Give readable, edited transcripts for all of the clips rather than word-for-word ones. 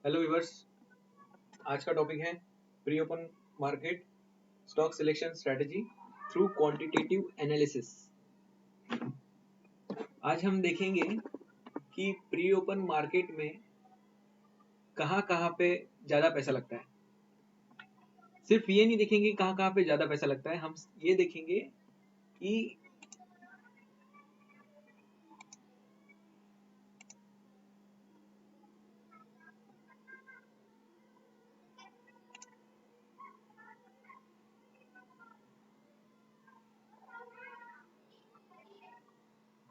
Hello viewers, आज का topic है pre open market stock selection strategy through quantitative analysis. आज हम देखेंगे कि प्री ओपन मार्केट में कहाँ पे ज़्यादा पैसा लगता है। सिर्फ ये नहीं देखेंगे कहाँ पे ज़्यादा पैसा लगता है, हम ये देखेंगे कि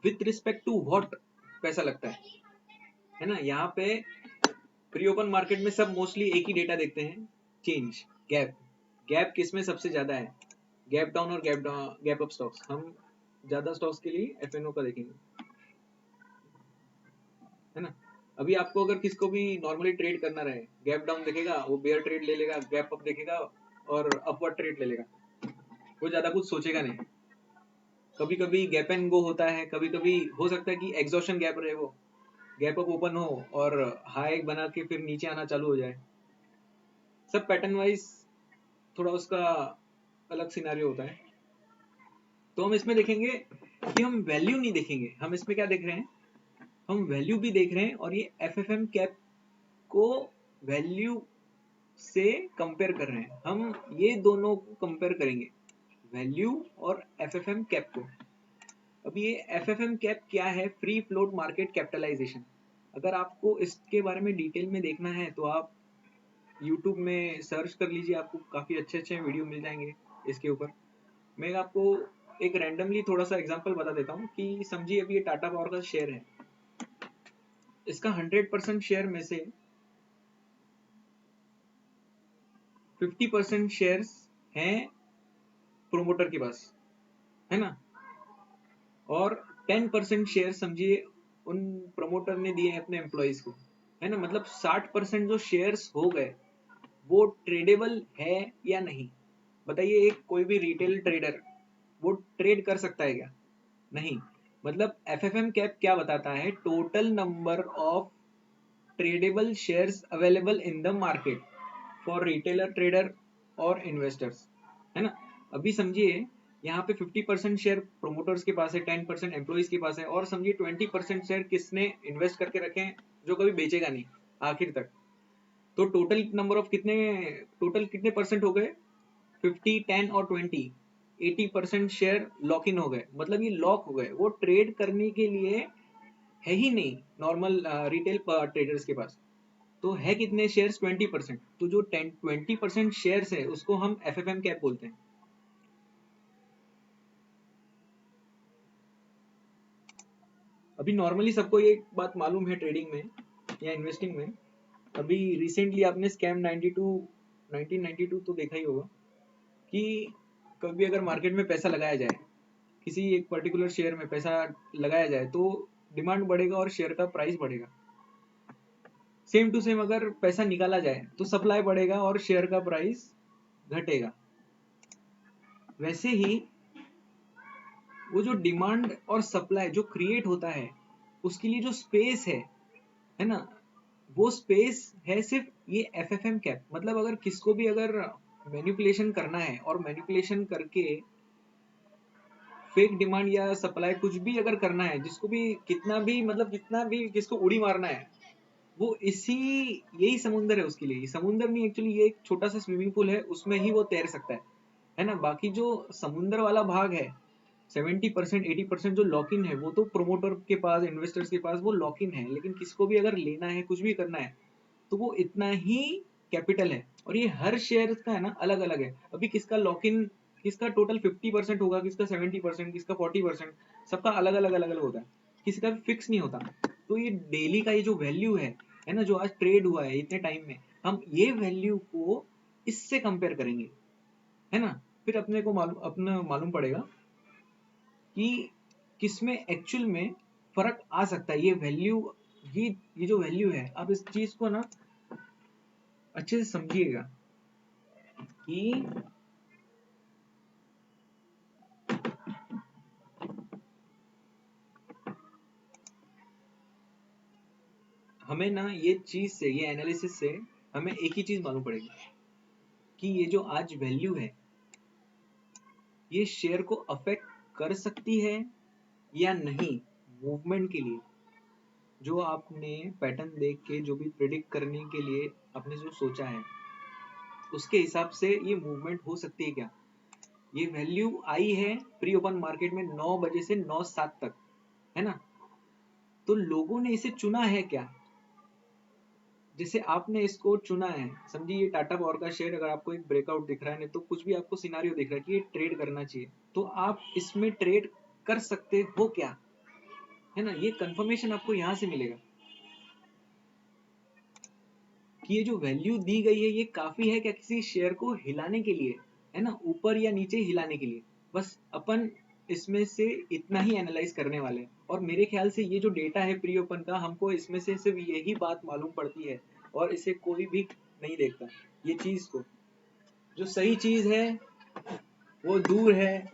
विथ रिस्पेक्ट टू व्हाट पैसा लगता है ना। यहाँ पे प्री ओपन मार्केट में सब मोस्टली एक ही डेटा देखते हैं, चेंज गैप किस में सबसे ज्यादा है, गैप डाउन और गैप अप स्टॉक्स। हम ज्यादा स्टॉक्स के लिए एफएनओ का देखेंगे, है ना। अभी आपको अगर किसको भी नॉर्मली ट्रेड करना रहे, गैप डाउन देखेगा वो बेयर ट्रेड ले लेगा, गैप अप देखेगा और अपवर्ड ट्रेड ले लेगा, वो ज्यादा कुछ सोचेगा नहीं। कभी कभी गैप एंड गो होता है, कभी कभी हो सकता है कि एग्जॉशन गैप रहे, वो गैप अप ओपन हो और हाई बना के फिर नीचे आना चालू हो जाए। सब पैटर्न वाइज थोड़ा उसका अलग सिनारियो होता है। तो हम इसमें देखेंगे कि हम वैल्यू नहीं देखेंगे, हम इसमें क्या देख रहे हैं, हम वैल्यू भी देख रहे हैं और ये एफएफएम कैप को वैल्यू से कंपेयर कर रहे हैं। हम ये दोनों को कंपेयर करेंगे, वैल्यू और एफएफएम कैप को। अब ये एफएफएम कैप क्या है, फ्री फ्लोट मार्केट कैपिटलाइजेशन। अगर आपको इसके बारे में डिटेल में देखना है तो आप यूट्यूब में सर्च कर लीजिए, आपको काफी अच्छे वीडियो मिल जाएंगे इसके ऊपर। मैं आपको एक रैंडमली थोड़ा सा एग्जांपल बता देता हूँ कि समझिए अभी ये टाटा पावर का शेयर है, इसका 100% शेयर में से 50% शेयर्स हैं प्रोमोटर के पास, है ना, और 10% शेयर समझिए उन प्रमोटर ने दिए हैं अपने एम्प्लॉइज को, है ना। मतलब 60% जो शेयर्स हो गए वो ट्रेडेबल है या नहीं, बताइए। एक कोई भी रिटेल ट्रेडर वो ट्रेड कर सकता है क्या? नहीं। मतलब एफएफएम कैप क्या बताता है, total number of tradable shares available in the market for retailer trader और इन्वेस्टर्स, है ना। अभी समझिए यहाँ पे 50% शेयर प्रोमोटर्स के पास है, 10% एम्प्लॉइज के पास है, और समझिए 20% शेयर किसने इन्वेस्ट करके रखे हैं जो कभी बेचेगा नहीं आखिर तक। तो टोटल नंबर ऑफ कितने परसेंट हो गए, 50, 10 और 20, 80% शेयर लॉक इन हो गए। मतलब ये लॉक हो गए, वो ट्रेड करने के लिए है ही नहीं नॉर्मल रिटेल ट्रेडर्स के पास। तो है कितने शेयर्स, 20%। तो जो 20% शेयर्स है उसको हम एफएफएम कैप बोलते हैं। अभी नॉर्मली सबको ये बात मालूम है ट्रेडिंग में या इन्वेस्टिंग में। अभी रिसेंटली आपने स्कैम 1992 तो देखा ही होगा कि कभी अगर मार्केट में पैसा लगाया जाए, किसी एक पर्टिकुलर शेयर में पैसा लगाया जाए तो डिमांड बढ़ेगा और शेयर का प्राइस बढ़ेगा। सेम टू सेम अगर पैसा निकाला जाए तो सप्लाई बढ़ेगा और शेयर का प्राइस घटेगा। वैसे ही वो जो डिमांड और सप्लाई जो क्रिएट होता है उसके लिए जो स्पेस है ना, वो स्पेस है सिर्फ ये एफएफएम कैप। मतलब अगर किसको भी अगर मैनिपुलेशन करना है और मैनिपुलेशन करके फेक डिमांड या सप्लाई कुछ भी अगर करना है, जिसको भी कितना भी मतलब कितना भी जिसको उड़ी मारना है, वो यही समुंदर है उसके लिए। समुंदर नहीं, एक्चुअली ये एक छोटा सा स्विमिंग पूल है, उसमें ही वो तैर सकता है ना। बाकी जो समुंदर वाला भाग है 70% 80% जो लॉक इन है वो तो प्रोमोटर के पास, इन्वेस्टर्स के पास वो लॉक इन है। लेकिन किसको भी अगर लेना है, कुछ भी करना है, तो वो इतना ही कैपिटल है। और ये हर शेयर का है ना अलग अलग है। अभी किसका लॉक इन, किसका टोटल 50% होगा, किसका 70%, किसका 40%, सबका अलग अलग होता है, किसी का भी फिक्स नहीं होता। तो ये डेली का ये जो वैल्यू है ना, जो आज ट्रेड हुआ है इतने टाइम में, हम ये वैल्यू को इससे कंपेयर करेंगे, है ना। फिर अपने को मालूम पड़ेगा कि किसमें एक्चुअल में फर्क आ सकता है। ये वैल्यू, ये जो वैल्यू है, आप इस चीज को ना अच्छे से समझिएगा कि हमें ना ये चीज से, ये एनालिसिस से हमें एक ही चीज मालूम पड़ेगी कि ये जो आज वैल्यू है ये शेयर को अफेक्ट कर सकती है या नहीं मूवमेंट के लिए। जो आपने पैटर्न देख के जो भी प्रिडिक्ट करने के लिए आपने जो सोचा है उसके हिसाब से ये मूवमेंट हो सकती है क्या। ये वैल्यू आई है प्री ओपन मार्केट में 9 बजे से 9:07 तक, है ना। तो लोगों ने इसे चुना है क्या, जैसे आपने इसको चुना है, समझिए ये टाटा पावर का शेयर, अगर आपको एक ब्रेकआउट दिख रहा है नहीं तो कुछ भी आपको सिनारियो दिख रहा है कि ये ट्रेड करना चाहिए, तो आप इसमें ट्रेड कर सकते हो क्या, है ना। ये कंफर्मेशन आपको यहाँ से मिलेगा कि ये जो वैल्यू दी गई है ये काफी है क्या किसी शेयर को हिलाने के लिए, है ना, ऊपर या नीचे हिलाने के लिए। बस अपन इसमें से इतना ही एनालाइज करने वाले हैं। और मेरे ख्याल से ये जो डेटा है प्री ओपन का, हमको इसमें से सिर्फ यही बात मालूम पड़ती है और इसे कोई भी नहीं देखता। ये चीज को, जो सही चीज है वो दूर है,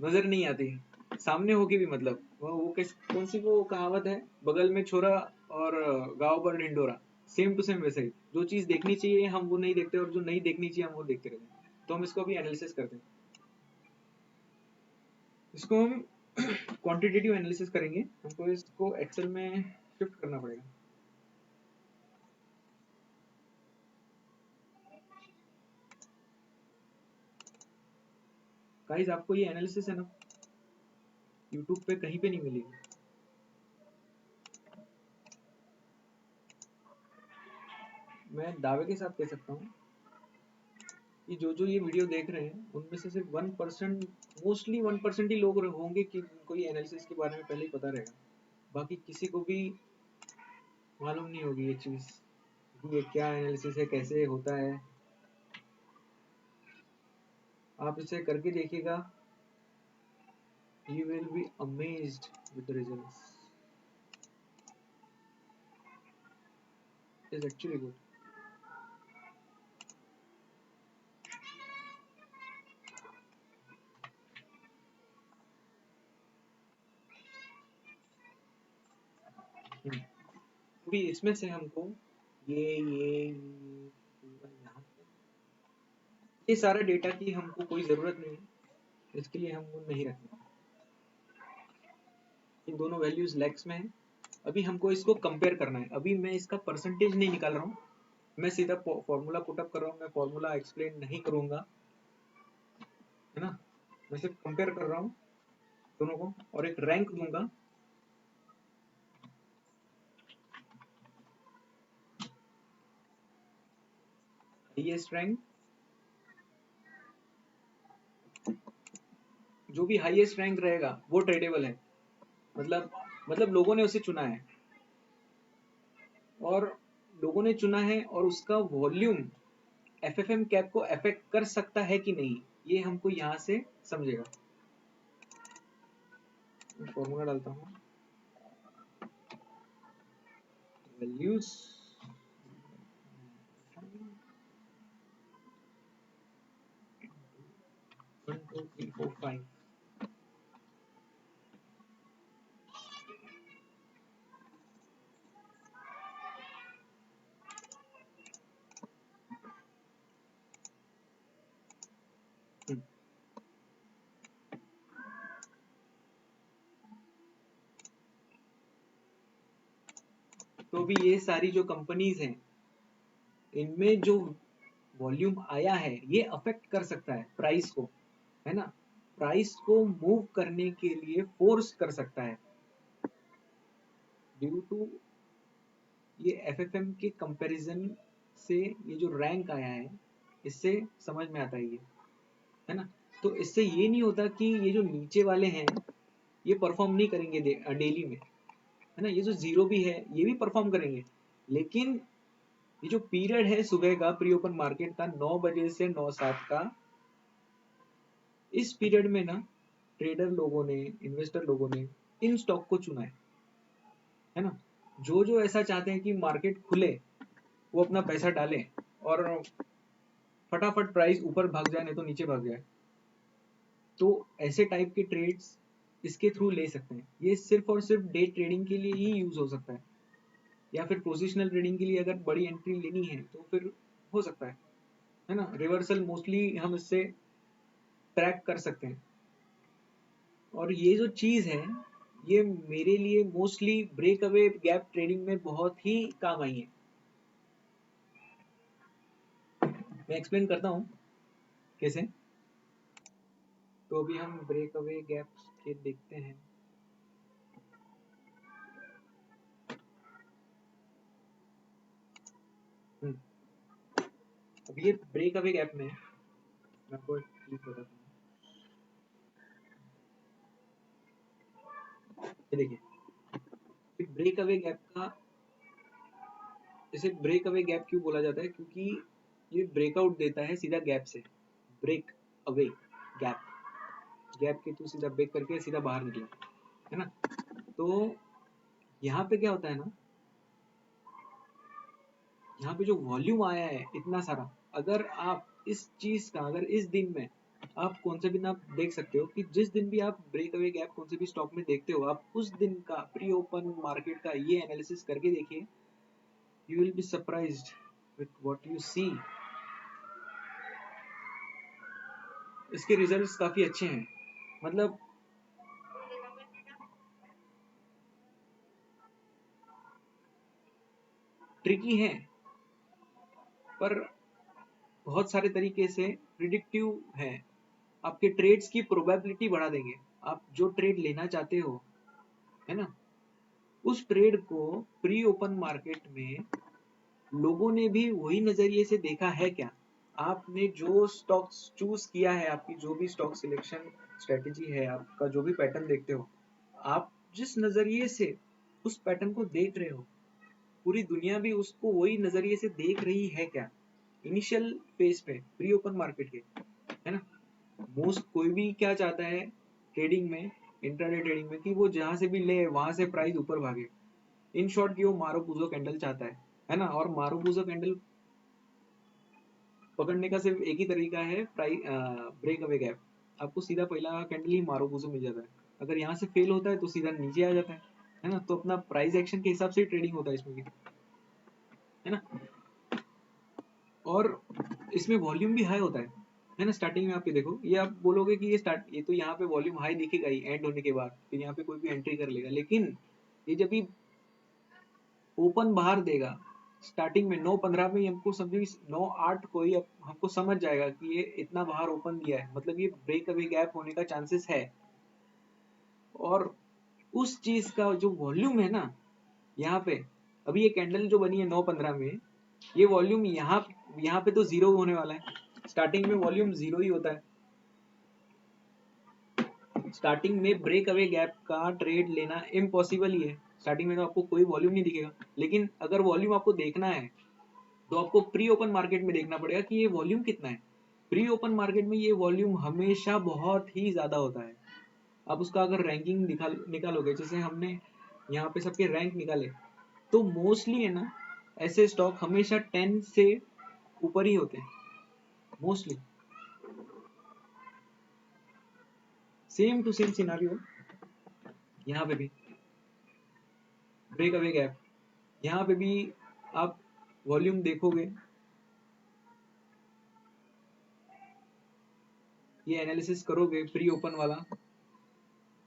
नजर नहीं आती, सामने होके भी मतलब वो कौन सी वो कहावत है, बगल में छोरा और गांव पर ढिंडोरा, सेम टू सेम वैसे ही। जो चीज देखनी चाहिए हम वो नहीं देखते और जो नहीं देखनी चाहिए हम वो देखते रहते हैं। तो हम इसको अभी एनालिसिस करते हैं, इसको हम क्वांटिटेटिव एनालिसिस करेंगे। हमको इसको एक्सेल में शिफ्ट करना पड़ेगा। गाइस आपको ये एनालिसिस है ना यूट्यूब पे कहीं पे नहीं मिलेगी। मैं दावे के साथ कह सकता हूँ कि जो ये वीडियो देख रहे हैं उनमें से सिर्फ 1%, मोस्टली 1% ही लोग होंगे कि उनको ये एनालिसिस के बारे में पहले ही पता रहेगा। बाकी किसी को भी मालूम नहीं होगी ये चीज, ये क्या एनालिसिस है, कैसे होता है। आप इसे करके देखिएगा, you will be amazed with the results. It is actually good. भी इसमें से हमको ये सारा डेटा की हमको कोई जरूरत नहीं है, इसके लिए हम वो नहीं रखना। इन दोनों वैल्यूज लैक्स में है। अभी हमको इसको कंपेयर करना है। अभी मैं इसका परसेंटेज नहीं निकाल रहा हूँ, मैं सीधा फॉर्मूला पुटअप कर रहा हूँ। मैं फॉर्मूला एक्सप्लेन नहीं करूंगा, है ना। मैं सिर्फ कंपेयर कर रहा हूँ दोनों को और एक रैंक दूंगा। हाईएस्ट रैंक, जो भी हाईएस्ट रैंक रहेगा वो ट्रेडेबल है, मतलब लोगों ने उसे चुना है, और लोगों ने चुना है और उसका वॉल्यूम एफएफएम कैप को अफेक्ट कर सकता है कि नहीं, ये हमको यहाँ से समझेगा। फॉर्मूला डालता हूँ, वैल्यूज 1 2 3 4 5। तो भी ये सारी जो कंपनीज हैं इनमें जो वॉल्यूम आया है ये अफेक्ट कर सकता है प्राइस को, है ना। प्राइस को मूव करने के लिए फोर्स कर सकता है ड्यू टू ये एफएफएम के कंपैरिजन से। ये जो रैंक आया है इससे समझ में आता है ये, है ना। तो इससे ये नहीं होता कि ये जो नीचे वाले हैं ये परफॉर्म नहीं करेंगे डेली में, है ना। ये जो जीरो भी है ये भी परफॉर्म करेंगे, लेकिन ये जो पीरियड है सुबह का प्री ओपन मार्केट का 9 बजे से 9:07 का, इस पीरियड में ना ट्रेडर लोगों ने, इन्वेस्टर लोगों ने इन स्टॉक को चुना है ना। जो जो ऐसा चाहते हैं कि मार्केट खुले, वो अपना पैसा डालें और फटाफट प्राइस ऊपर भाग जाए नहीं तो नीचे भाग जाए, तो ऐसे टाइप के ट्रेड्स इसके थ्रू ले सकते हैं। ये सिर्फ और सिर्फ डे ट्रेडिंग के लिए ही यूज हो सकता है। या फिर पोजिशनल ट्रेडिंग के लिए अगर बड़ी एंट्री लेनी है तो फिर हो सकता है ना। रिवर्सल मोस्टली हम इससे ट्रैक कर सकते हैं। और ये जो चीज है ये मेरे लिए mostly break away gap trading में बहुत ही काम आई है। मैं एक्सप्लेन करता हूँ कैसे। तो अभी हम ब्रेक अवे गैप्स के देखते हैं। अब ये ब्रेक अवे गैप में मैं आपको एक चीज बताता हूँ। ये देखिए ब्रेक अवे गैप का, इसे ब्रेक अवे गैप क्यों बोला जाता है, क्योंकि ये ब्रेकआउट देता है सीधा गैप से। ब्रेक अवे गैप, गैप के थ्रू सीधा ब्रेक करके सीधा बाहर निकला, है ना। तो यहाँ पे क्या होता है ना, यहाँ पे जो वॉल्यूम आया है इतना सारा, अगर आप इस चीज का, अगर इस दिन में आप कौन से दिन आप देख सकते हो कि जिस दिन भी आप ब्रेक अवे गैप कौन से भी स्टॉक में देखते हो, आप उस दिन का प्री ओपन मार्केट का ये एनालिसिस करके देखिए, you will be surprised with what you see। इसके रिजल्ट्स काफी अच्छे हैं, मतलब ट्रिकी है पर बहुत सारे तरीके से प्रिडिक्टिव है। आपके ट्रेड्स की प्रोबेबिलिटी बढ़ा देंगे। आप जो ट्रेड लेना चाहते हो, है ना, उस ट्रेड को प्री ओपन मार्केट में लोगों ने भी वही नजरिए से देखा है क्या। आपने जो स्टॉक्स चूज किया है, आपकी जो भी स्टॉक सिलेक्शन स्ट्रेटेजी है, आपका जो भी पैटर्न देखते हो, आप जिस नजरिए से उस पैटर्न को देख रहे हो, पूरी दुनिया भी उसको वही नजरिए से देख रही है क्या इनिशियल फेज पे प्री ओपन मार्केट के, है ना। मोस्ट कोई भी क्या चाहता है ट्रेडिंग में, इंट्राडे ट्रेडिंग में, कि वो जहां से भी ले वहां से प्राइस ऊपर भागे। इन शॉर्ट की वो मारुपुजो कैंडल चाहता है ना। और मारुपुजो कैंडल पकड़ने का सिर्फ एक ही तरीका है, प्राइस ब्रेक अवे गैप। आपको सीधा पहला कैंडल ही मारुपुजो मिल जाता है। अगर यहाँ से फेल होता है तो सीधा नीचे आ जाता है ना। तो अपना प्राइस एक्शन के हिसाब से ट्रेडिंग होता है इसमें भी, है ना। और इसमें वॉल्यूम भी हाई होता है ना। स्टार्टिंग में आप ये देखो, ये आप बोलोगे कि ये तो यहाँ पे वॉल्यूम हाई दिखेगा ही एंड होने के बाद, फिर यहाँ पे कोई भी एंट्री कर लेगा, लेकिन ये जब भी ओपन बाहर देगा स्टार्टिंग में 9:15 में, हमको समझो 9:08 को ही हमको समझ जाएगा कि ये इतना बाहर ओपन दिया है, मतलब ये ब्रेक अवे गैप होने का चांसेस है। और उस चीज का जो वॉल्यूम है ना, यहाँ पे अभी ये कैंडल जो बनी है 9:15 में, ये वॉल्यूम यहाँ पे तो जीरो होने वाला है। स्टार्टिंग में वॉल्यूम जीरो ही होता है। स्टार्टिंग में ब्रेक अवे गैप का ट्रेड लेना इम्पॉसिबल ही है। स्टार्टिंग में तो आपको कोई वॉल्यूम नहीं दिखेगा, लेकिन अगर वॉल्यूम आपको देखना है तो आपको प्री ओपन मार्केट में देखना पड़ेगा कि ये वॉल्यूम कितना है। प्री ओपन मार्केट में ये वॉल्यूम हमेशा बहुत ही ज्यादा होता है। आप उसका अगर रैंकिंग निकालोगे, जैसे हमने यहाँ पे सबके रैंक निकाले, तो मोस्टली है ना ऐसे स्टॉक हमेशा 10 से ऊपर ही होते हैं mostly. Same to same scenario यहाँ पे भी ब्रेक अवे गैप, यहाँ पे भी आप वॉल्यूम देखोगे, ये एनालिसिस करोगे प्री ओपन वाला,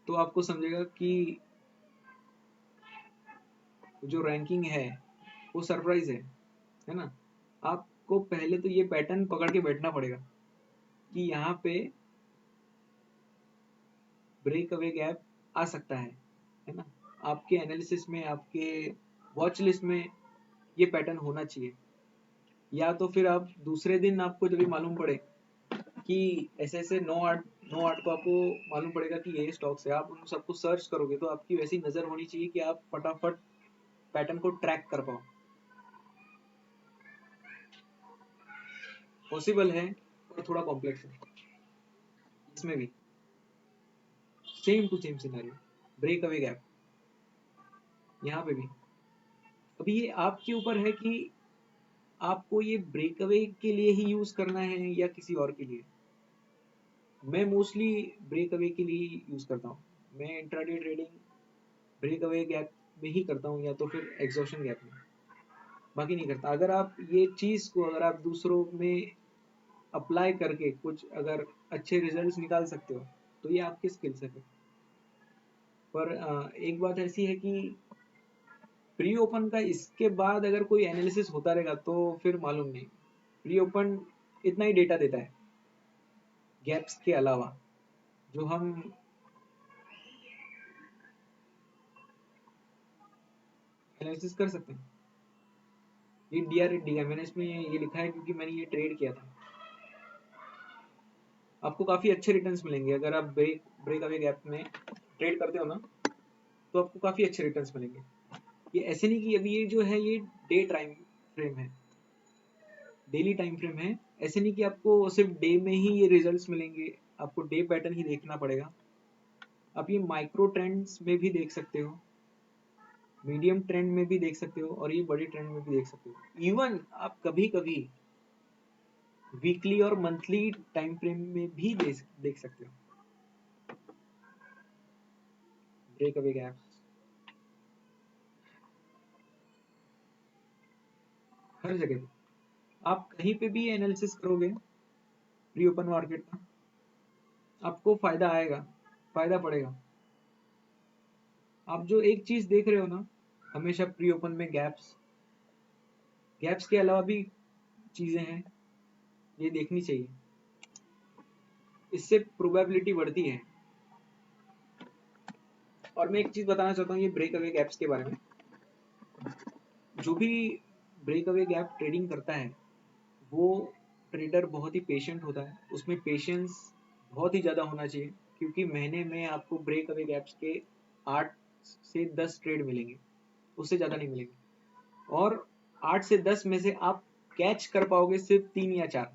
तो आपको समझेगा कि जो रैंकिंग है वो सरप्राइज है ना। आपको पहले तो ये पैटर्न पकड़ के बैठना पड़ेगा कि यहाँ पे ब्रेक अवे गैप आ सकता है ना। आपके एनालिसिस में, आपके वॉच लिस्ट में ये पैटर्न होना चाहिए। या तो फिर आप दूसरे दिन आपको जब भी मालूम पड़े कि ऐसे ऐसे 9:08 को आपको मालूम पड़ेगा कि ये स्टॉक्स है, आप उन सबको सर्च करोगे तो आपकी वैसी नजर होनी चाहिए कि आप फटाफट पैटर्न को ट्रैक कर पाओ। पॉसिबल है और थोड़ा कॉम्प्लेक्स है। इसमें भी same to same scenario, break away gap यहाँ पे भी। अभी ये आपके ऊपर है कि आपको ये ब्रेक अवे के लिए ही यूज करना है या किसी और के लिए। मैं मोस्टली ब्रेक अवे के लिए यूज करता हूँ। मैं intraday trading break away gap में ही करता हूँ या तो फिर एग्जॉशन गैप में, बाकी नहीं करता। अगर आप ये चीज़ को अगर आप दूसरों में अप्लाई करके कुछ अगर अच्छे रिजल्ट्स निकाल सकते हो तो ये आपकी स्किल्स है। पर एक बात ऐसी है कि प्री ओपन का इसके बाद अगर कोई एनालिसिस होता रहेगा तो फिर मालूम नहीं। प्री ओपन इतना ही डेटा देता है गैप्स के अलावा, जो हम एनालिसिस कर सकते हैं। ये DRD है, मैंने इसमें ये लिखा है क्योंकि मैंने ये ट्रेड किया था। आपको काफ़ी अच्छे रिटर्न्स मिलेंगे अगर आप ब्रेक अवे गैप में ट्रेड करते हो ना, तो आपको काफ़ी अच्छे रिटर्न्स मिलेंगे। ये ऐसे नहीं कि अभी ये जो है ये डे टाइम फ्रेम है, डेली टाइम फ्रेम है। ऐसे नहीं कि आपको सिर्फ डे में ही ये रिजल्ट्स मिलेंगे, आपको डे पैटर्न ही देखना पड़ेगा। आप ये माइक्रो ट्रेंड्स में भी देख सकते हो, मीडियम ट्रेंड में भी देख सकते हो और ये बड़ी ट्रेंड में भी देख सकते हो। इवन आप कभी कभी वीकली और मंथली टाइम फ्रेम में भी देख सकते हो ब्रेक अवे गैप्स। हर जगह पे आप कहीं पे भी एनालिसिस करोगे प्री ओपन मार्केट का, आपको फायदा आएगा, फायदा पड़ेगा। आप जो एक चीज देख रहे हो ना, हमेशा प्री ओपन में गैप्स, गैप्स के अलावा भी चीजें हैं, ये देखनी चाहिए। इससे प्रोबेबिलिटी बढ़ती है। और मैं एक चीज बताना चाहता हूँ ये ब्रेक अवे गैप्स के बारे में। जो भी ब्रेक अवे गैप ट्रेडिंग करता है वो ट्रेडर बहुत ही पेशेंट होता है, उसमें पेशेंस बहुत ही ज़्यादा होना चाहिए, क्योंकि महीने में आपको ब्रेक अवे गैप्स के 8 से 10 ट्रेड मिलेंगे, उससे ज़्यादा नहीं मिलेंगे। और 8 से 10 में से आप कैच कर पाओगे सिर्फ 3 या 4,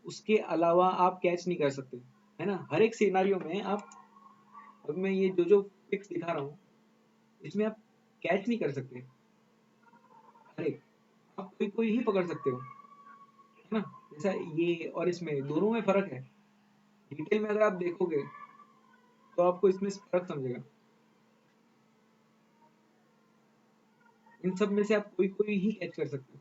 उसके अलावा आप कैच नहीं कर सकते, है ना। हर एक सिनारियो में आप, अब मैं ये जो पिक्स दिखा रहा हूँ इसमें आप कैच नहीं कर सकते, हर एक आप कोई कोई ही पकड़ सकते हो, है ना। जैसा ये और इसमें दोनों में फर्क है। डिटेल में अगर आप देखोगे तो आपको इसमें फर्क समझेगा। इन सब में से आप कोई कोई ही कैच कर सकते हो।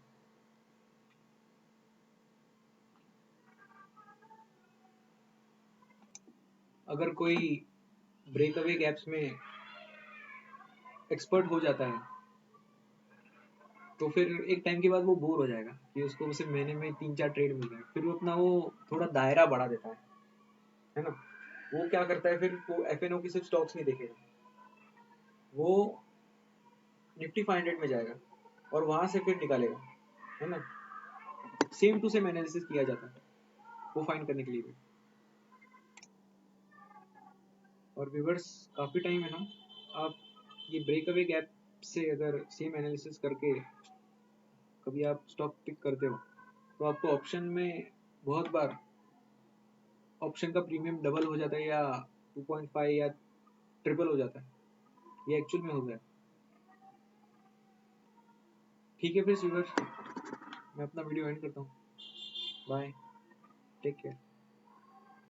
अगर कोई ब्रेक अवे गैप्स में एक्सपर्ट हो जाता है तो फिर एक टाइम के बाद वो बोर हो जाएगा कि उसको सिर्फ महीने में 3-4 ट्रेड मिल रहे हैं, फिर वो अपना वो थोड़ा दायरा बढ़ा देता है ना। वो क्या करता है फिर, वो FNO की सिर्फ स्टॉक्स नहीं देखेगा, वो निफ्टी 500 में जाएगा और वहां से फिर निकालेगा, है ना। सेम टू सेम एनालिसिस किया जाता है वो फाइंड करने के लिए भी। और व्यूवर्स काफ़ी टाइम है ना, आप ये ब्रेक अवे गैप से अगर सेम एनालिसिस करके कभी आप स्टॉक पिक करते हो तो आपको ऑप्शन में बहुत बार ऑप्शन का प्रीमियम डबल हो जाता है या 2.5 या ट्रिपल हो जाता है, ये एक्चुअल में होता है। ठीक है फिर व्यूवर्स, मैं अपना वीडियो एंड करता हूँ। Bye, take care.